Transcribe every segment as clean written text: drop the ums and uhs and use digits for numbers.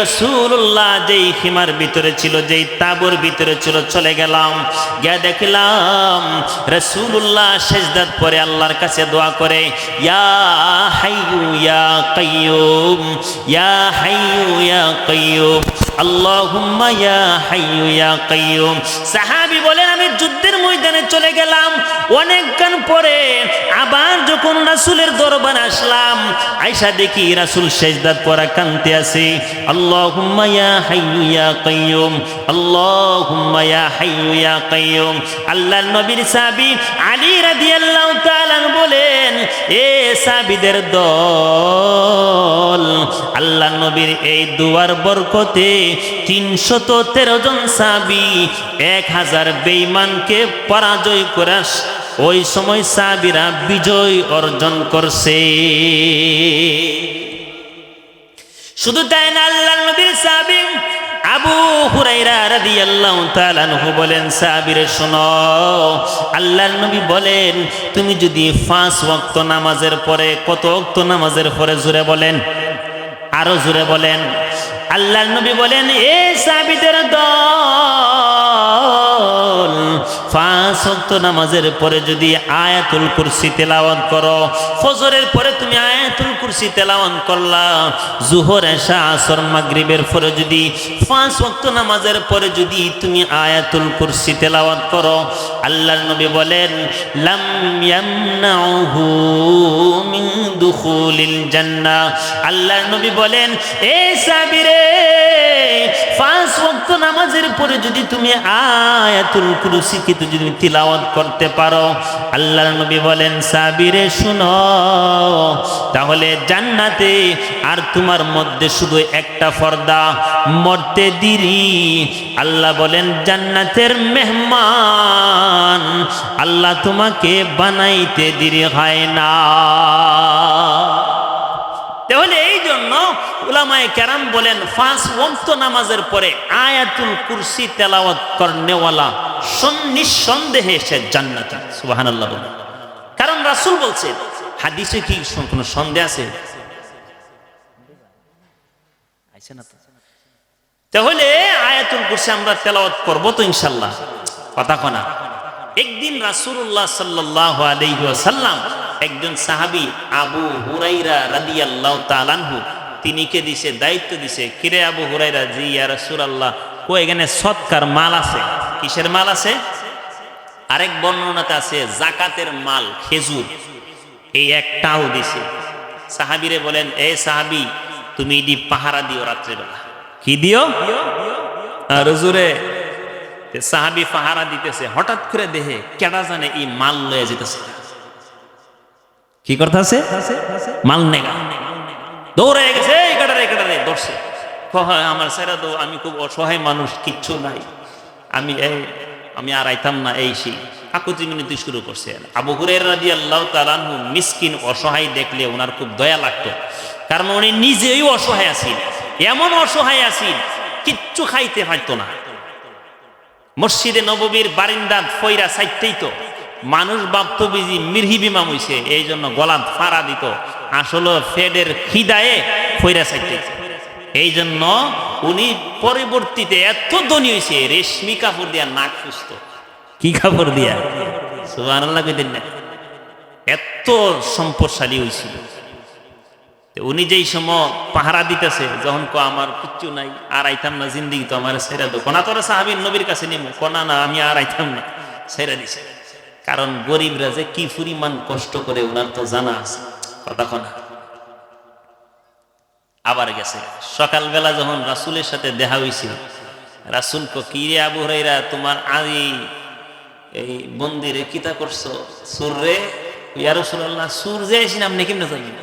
রাসূলুল্লাহ যেই খিমার ভিতরে ছিল, যেই তাঁবুর ভিতরে ছিল, চলে গেলাম। গিয়া দেখলাম রাসূলুল্লাহ সিজদাত পড়ে আল্লাহর কাছে দোয়া করে, ইয়া হাইয়ু ইয়া কাইয়ুম, ইয়া হাইয়ু ইয়া কাইয়ুম, আল্লাহুম্মা ইয়া হাইয়ু ইয়া কাইয়ুম। সাহাবী বলেন, আমি যুদ্ধের ময়দানে চলে গেলাম। অনেকক্ষণ পরে আবার যখন রাসূলের দরবারে আসলাম, আয়েশা দেখি রাসূল সিজদাত পড়া কাঁদতে আছে। আল্লাহুম্মা ইয়া হাইয়ু ইয়া কাইয়ুম, আল্লাহুম্মা ইয়া হাইয়ু ইয়া কাইয়ুম। আল্লাহর নবীর সাহাবী আলী রাদিয়াল্লাহু তাআলা বলেন, এ সাহাবীদের দল, আল্লাহর নবীর এই দুয়ার বরকতে 313 জন সাহাবী 1000 বেঈমানকে পরাজয় করে ওই সময় সাহাবীরা বিজয় অর্জন করছে। শুধু তাই না, আল্লাহর নবীর সাহাবী আবু হুরায়রা রাদিয়াল্লাহু তাআলা আনহু বলেন, সাহাবীরা শোনো, আল্লাহর নবী বলেন, তুমি যদি 5 ওয়াক্ত নামাজের পরে, কত ওয়াক্ত নামাজের পরে জোরে বলেন, আরো জোরে বলেন। আল্লাহর নবী বলেন, এ সাহাবীদের দল, 5 ওয়াক্ত নামাজের পরে যদি আয়াতুল কুরসি তেলাওয়াত করো, ফজরের পরে তুমি আয়াতুল কুরসি তেলাওয়াত করলা, জোহর, এশা, আসর, মাগরিবের পরে যদি 5 ওয়াক্ত নামাজের পরে যদি তুমি আয়াতুল কুরসি তেলাওয়াত করো, আল্লাহর নবী বলেন, লাম ইয়ামনাউহু মিন দুখুলিল জান্নাহ। আল্লাহর নবী বলেন, এ সাহাবীরে, 5 ওয়াক্ত নামাজের পরে যদি তুমি আয়াতুল কুরসি কে যদি তিলাওয়াত করতে পারো, আল্লাহর নবী বলেন, সাহাবীরে শুনো, তাহলে জান্নাতে আর তোমার মধ্যে শুধু একটা পর্দা, মরতে দেরি। আল্লাহ বলেন, জান্নাতের মেহমান আল্লাহ তোমাকে বানাইতে দেরি হয় না। তাহলে এই জন্য উলামায়ে কেরাম বলেন, 5 ওয়াক্ত নামাজের পরে আয়াতুল কুরসি তেলাওয়াত করনেওয়ালা নিঃসন্দেহে সে জান্নাতি। সুবহানাল্লাহ বলেন। কারণ রাসূল বলছেন, হাদিসে কি কোনো সন্দেহ আছে? তাহলে আয়াতুল কুরসি আমরা তেলাওয়াত করব তো ইনশাআল্লাহ, কথা কনা। একদিন রাসূলুল্লাহ সাল্লাল্লাহু আলাইহি ওয়াসাল্লাম একজন সাহাবী আবু হুরায়রা রাদিয়াল্লাহু তাআলা আনহু, তিনিকে দিছে দায়িত্ব দিছে, কিরে আবু হুরায়রা, জি ইয়া রাসূলুল্লাহ, কো এখানে সদকার মাল আছে। কিসের মাল আছে? আরেক বর্ণনাতে আছে যাকাতের মাল, খেজুর, এই একটাও দিছে। সাহাবীরে বলেন, এ সাহাবী, তুমি এটি পাহারা দিও রাত্রিবেলা। কি দিও? আর হুজুরে, সাহাবী পাহারা দিতেছে, হঠাৎ করে দেখে কেডা জানে এই মাল লয়ে যেতেছে। কি করতে আছে? মাল নেগা দৌড়ে গেছে, এই কাটারে ধরছে। আমার সেরা তো, আমি খুব অসহায় মানুষ, কিচ্ছু নাই, আমি আর আইতাম না, এই সেই কাকুতি মিনতি শুরু করছে। আবু হুরায়রা রাদিয়াল্লাহু তাআলা আনহু মিসকিন, অসহায় দেখলে ওনার খুব দয়া লাগতো, কারণ উনি নিজেই অসহায় আছেন, এমন অসহায় আছেন কিচ্ছু খাইতে পারতো না। মসজিদে নববীর বারিন্দার ফয়রা সাইতেই তো মানুষ ভাবতো বিজি মিরহিব ইমাম হইছে, এই জন্য গলা ফাড়া দিত, আসলে ফেডের খিদায়ে ফয়রা সাইতেই। এই জন্য উনি পরবর্তীতে এত ধনী হয়েছে, রেশমি কাপড় দিয়া নাক ফুসত। কি কাপড় দিয়া? সুবহানাল্লাহ কইতেন না, এত সম্পদশালী হয়েছিল। উনি যেই সময় পাহারা দিতেছে, যখন আমার কিচ্ছু নাই, আর আইতাম না, জিন্দিগি তো আমার ছেড়ে দো, কোনা তোরা সাহাবীর নবীর কাছে নিমু, কোনা না, আমি আর আইতাম না, ছেড়ে দিছে। কারণ গরিবরা যে কি পরিমাণ কষ্ট করে ওনার তো জানা আছে, কথা কোনা। আবার গেছে সকালবেলা যখন রাসূলের সাথে দেখা হয়েছিল, রাসূল কো, কি রে আবু হুরায়রা, তোমার আই এই মন্দিরে কিতা করছো? সুর রে, ইয়া রাসূলুল্লাহ, সুর যে আইছি, আপনি কেমনে জানেন?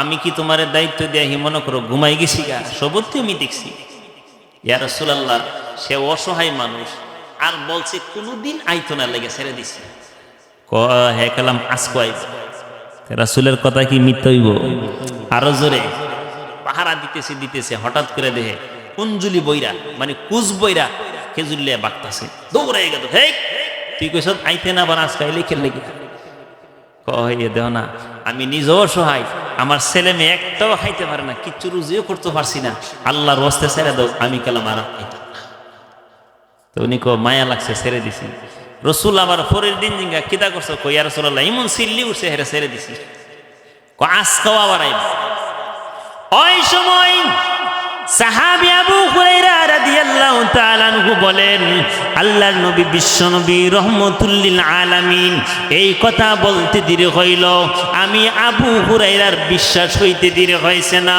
আমি কি তোমার দায়িত্ব দিয়ে মনে করো ঘুমাই গেছি গা? সবতি আমি দেখছি। ইয়া রাসূলুল্লাহ, সে অসহায় মানুষ, আর বলছে কোনোদিন আইতো না, লেগে ছেড়ে দিছে। হে কালাম আজকে আইব, রাসূলের কথা কি মিথ্যা হইব? আরো জোরে পাহারা দিতেছে, হঠাৎ করে দেহে কুঞ্জুলি বইরা, মানে কুজ বইরা খেজুর লিয়ে বাগতাছে, দৌড়ে গেল। হে, তুই কইছ আইতে না, আবার আজকে আইলে খেললে কি? কহে দেহ না, আমি নিজেও অসহায়, আমার ছেলে মেয়ে একটাও খাইতে পারে না, কিচ্ছু রুজিও করতে পারছি না, আল্লাহর ওয়াস্তে ছেড়ে দাও, আমি কালাম আর খাইতাম না। তো উনি কো মায়া লাগছে, ছেড়ে দিছি। রসুল আমার পরের দিন জিঙ্গা কিতা করছো, কই ইয়া রাসূলুল্লাহ ইমন সিল্লি উঠছে, হেরে ছেড়ে দিছি। কো আজকেও আবার আইব। ওই সময় সাহাবী আবু হুরায়রা রাদিয়াল্লাহু তাআলা আনহু বলেন, আল্লাহর নবী বিশ্বনবী রহমাতুল লিল আলামিন এই কথা বলতে দেরি হইল, আমি আবু হুরায়রার বিশ্বাস হইতে দেরি হয়েছে না,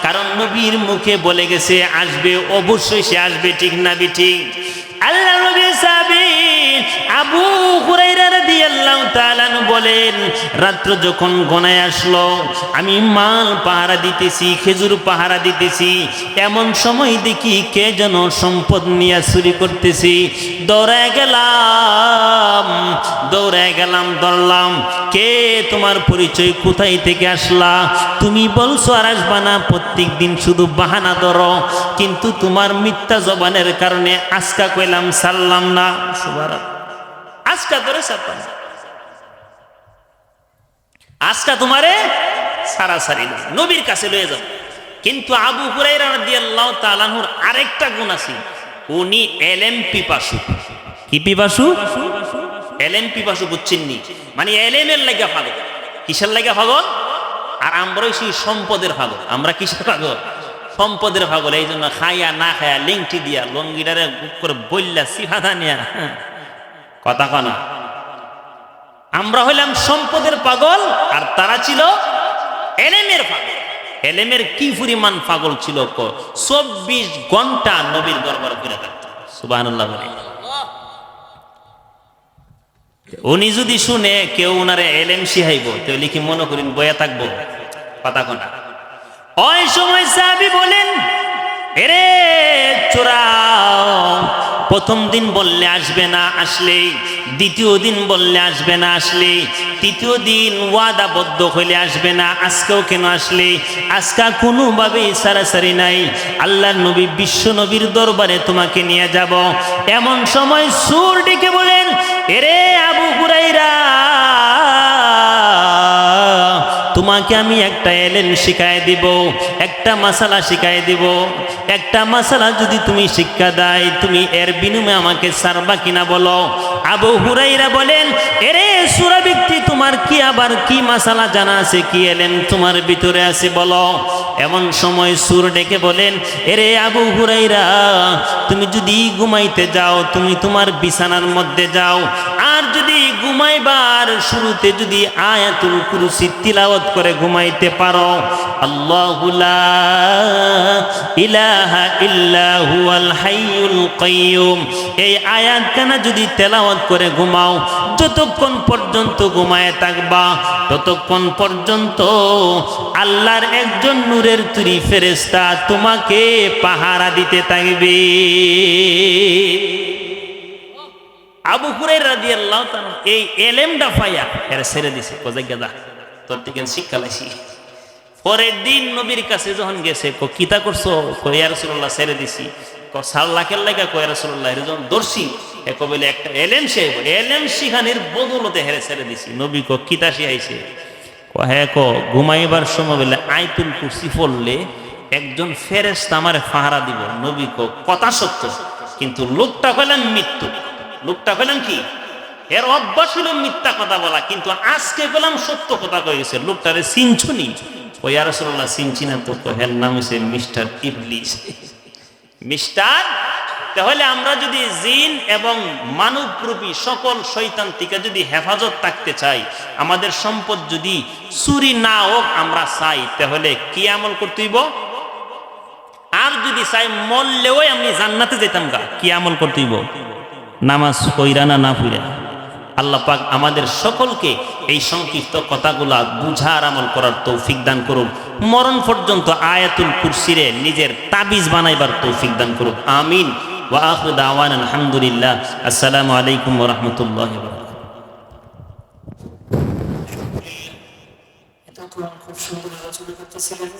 কারণ নবীর মুখে বলে গেছে আসবে, অবশ্যই সে আসবে, ঠিক না ঠিক? আল্লাহর নবী সাহাবী আবু হুরায়রা রাদিয়াল্লাহু তাআলা আনহু বলেন, রাত্র যখন গনায় আসলো, আমি মাল পাহারা দিতেছি, খেজুর পাহারা দিতেছি, এমন সময় দেখি কে যেন সম্পদ নিয়ে চুরি করতেছি। দৌড়ায় গেলাম, ধরলাম। কে, তোমার পরিচয়, কোথায় থেকে আসলা? তুমি বলছো আর আসবা না, প্রত্যেক দিন শুধু বাহানা ধরো, কিন্তু তোমার মিথ্যা জবানের কারণে আজকা কইলাম ছাড়লাম না। সুবহানাল্লাহ, আজকা ধরে ছাড়তাম, আজকা তোমারে সারাসারি না, নবীর কাছে লয়ে যাও। কিন্তু আবু হুরায়রা রাদিয়াল্লাহু তাআলা আনহুর আরেকটা গুণ আছে, উনি এলেম পিপাসু। কি পিপাসু? এলেম পিপাসু, বুঝছেননি? মানে এলেমের লাগা পাগল। কিসের লাগা পাগল? আর আমরা সেই সম্পদের পাগল। আমরা কিসের পাগল? সম্পদের পাগল। এই জন্য খাইয়া না খায়া লিংটি দিয়া লঙ্গিটারে বুক করে বললা সিফাদা নিয়া কথা কনা। আমরা হইলাম সম্পদের পাগল, আর তারা ছিল এলেমের পাগল। এলেমের কি পরিমাণ পাগল ছিল, 24 ঘন্টা নবীর দরবার করে থাকত। সুবহানাল্লাহ বলে। উনি যদি শুনে কেউ উনারে এলেম শিখাইব, তাহলে কি মনে করেন বয়া থাকবো? কথা কোনা। ওই সময় সাহাবী বলেন, এরে চোরা, প্রথম দিন বললে আসবে না, আসলে দ্বিতীয় দিন বললে আসবে না, আসলে তৃতীয় দিন ওয়াদাবদ্ধ হইলে আসবে না, আজকেও কেন আসলে? আজকা কোনোভাবেই সারাসারি নাই, আল্লাহর নবী বিশ্ব নবীর দরবারে তোমাকে নিয়ে যাব। এমন সময় সুর ডেকে বলেন, এরে আবু হুরায়রা, তোমাকে আমি একটা এলেম শিখাই দিব, একটা মাসালা শিখাই দিব। একটা মাসালা যদি তুমি শিক্ষা দেয়, তুমি এর বিনিময়ে আমাকে ছাড়বা কিনা বলো। আবু হুরায়রা বলেন, এরে সূরা ব্যক্তি, তোমার কি আবার কি মাসালা জানা আছে, কি এলেম তোমার ভিতরে আছে বলো। এমন সময় সুর ডেকে বলেন, এরে আবু হুরায়রা, তুমি যদি ঘুমাইতে যাও, তুমি তোমার বিছানার মধ্যে যাও, আর যদি ঘুমাইবার শুরুতে যদি আয়াতুল কুরসি তিলাওয়াত করে ঘুমাইতে পারো, আল্লাহু লা ইলাহা ইল্লা হুয়াল হাইয়ুল কাইয়ুম, এই আয়াতখানা যদি তেলাওয়াত করে ঘুমাও, যতক্ষণ পর্যন্ত ঘুমায় থাকবা, ততক্ষণ পর্যন্ত আল্লাহর একজন নূরের তৈরি ফেরেশতা তোমাকে পাহারা দিতে থাকবে। আবু হুরায়রা রাদিয়াল্লাহু তাআলা এই এলেমটা পাইয়া এর ছেড়ে দিছে, কোজাই গেদা তোর থেকে শিক্ষা লাইছি। পরের দিন নবীর কাছে যখন গেছে, কিতা করছো? ইয়া রাসূলুল্লাহ, ছেড়ে দিছি। সাল্লাকের লাগা ইয়া রাসূলুল্লাহ, এর যখন দর্শি এক বলে একটা এলেম শেখ, এলেম শিখানির বদলতে হেরে ছেড়ে দিছি। নবী কিতা শিখাইছে? হ্যাঁ, ঘুমাইবার সময় বলে আয়াতুল কুরসি পড়লে একজন ফেরেশতা আমারে পাহারা দিব। নবী কথা সত্য, কিন্তু লোকটা কইলেন মৃত্যু। লোকটা কইলেন কি? এর অভ্যাস হলো মিথ্যা কথা বলা, কিন্তু আজকে বললাম সত্য কথা কয়েছে। লোকটারে চিনছুনি? ইয়া রাসূলুল্লাহ, চিনছি না তো। হের নাম হচ্ছে মিস্টার ইবলিস। মিস্টার, তাহলে আমরা যদি জিন এবং মানবরূপী সকল শয়তান থেকে যদি হেফাজত থাকতে চাই, আমাদের সম্পদ যদি চুরি না হোক আমরা চাই, তাহলে কি আমল করতে হইব? আর যদি চাই মরলেও আমি জান্নাতে যেতাম গা, কি আমল করতে হইব? নামাজ পইরা না পইরা। আল্লাহ পাক আমাদের সকলকে এই সংক্ষিপ্ত কথাগুলা বুঝার আমল করার তৌফিক দান করুন। মরণ পর্যন্ত আয়াতুল কুরসিরে নিজের তাবিজ বানাইবার তৌফিক দান করুন। আমিন। ওয়া আখিরু দাওয়ানা আলহামদুলিল্লাহ। আসসালামু আলাইকুম ওয়া রাহমাতুল্লাহি ওয়া বারাকাতুহু। খুব সুন্দর আলোচনা করতেছিলেন।